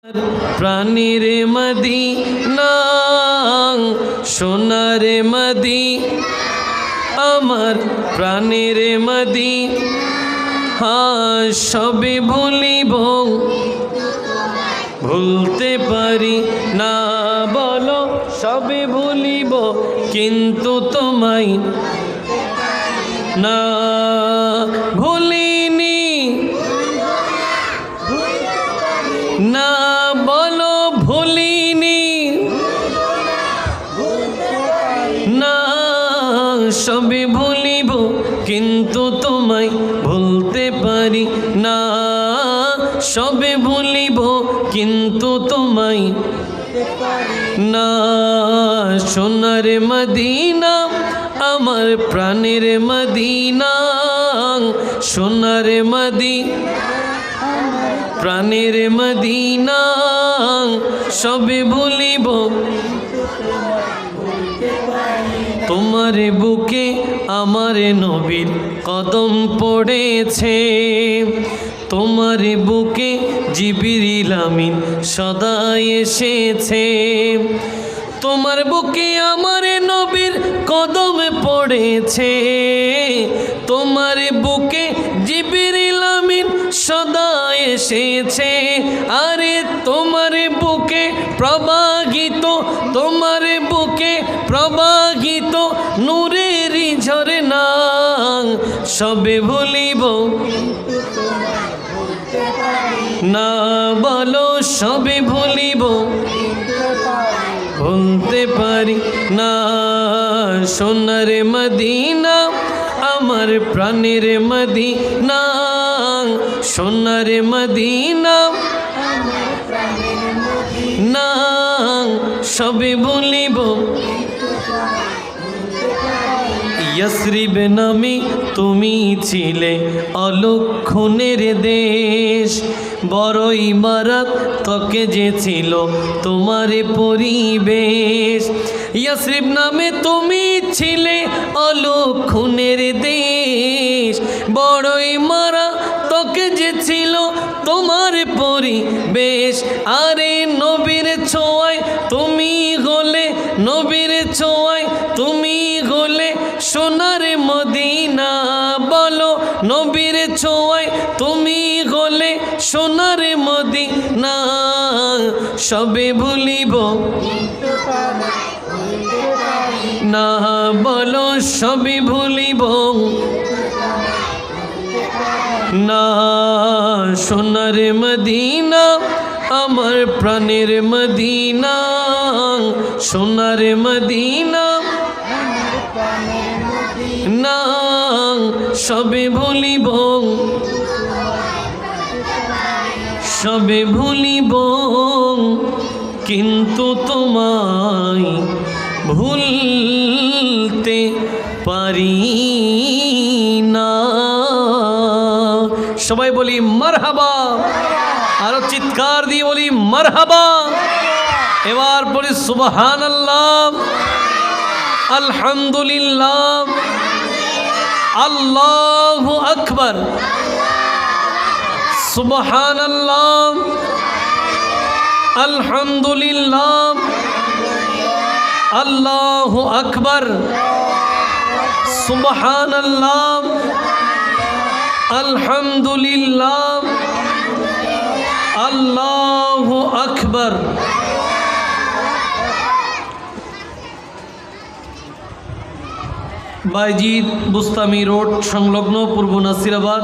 প্রাণের মদিনা সোনার মদিনা আমার প্রাণের মদিনা সবে ভুলিব ভুলতে পারি না বলো সবে ভুলিব কিন্তু তোমায় না ভুলিনি না বলো ভুলিনি না সবে ভুলিব কিন্তু তোমায় ভুলতে পারি না সবে ভুলিব কিন্তু তোমায় না সোনার মদিনা আমার প্রাণের মদিনা সোনার মদিনা প্রাণের মদিনা সবে ভুলিব তোমার বুকে আমার নবীর কদম পড়েছে তোমার বুকে জিবরিল আমিন সদা এসেছে তোমার বুকে আমার নবীর কদম পড়েছে তোমার বুকে জিবরিল আমিন সদা এসেছে আরে তোমার বুকে প্রবাহিত তোমার বুকে প্রবাহিত নূরের ঝরনা সবে ভুলিব না বলো সবে ভুলিব ভুলতে পারি না সোনার মদিনা আমার প্রাণের মদিনা সোনার মদিনা না সবে ভুলিব ইয়াসরিব নামে তুমি ছিলে অলক্ষণের দেশ বড়ই মারাত্মক যে ছিল তোমার পরিবেশ ইয়াসরিব নামে তুমি ছিলে অলক্ষণের দেশ বড়ই মারাত্মক যে ছিল তোমার পরিবেশ আরে নবীর ছোঁয়ায় তুমি গলে নবীর ছোঁয়ায় তুমি গলে সোনার মদিনা বলো নবীর ছোঁয়ায় তুমি গলে সোনার মদিনা সবে ভুলিব না বলো সবে ভুলিব না সোনার মদিনা আমার প্রাণের মদিনা সোনার মদিনা না সবে ভুলিব সবে ভুলিব কিন্তু তোমায় ভুলতে পারি না সবাই বলি মারহাবা আরো চিৎকার দিয়ে বলি মারহাবা এবার বলি সুবহানাল্লাহ আলহামদুলিল্লাহ আল্লাহু আকবার সুবহানাল্লাহ আলহামদুলিল্লাহ আল্লাহু আকবার সুবহানাল্লাহ আলহামদুলিল্লাহ আল্লাহু আকবার বাইজিদ বুস্তামি রোড সংলগ্ন পূর্ব নাসিরাবাদ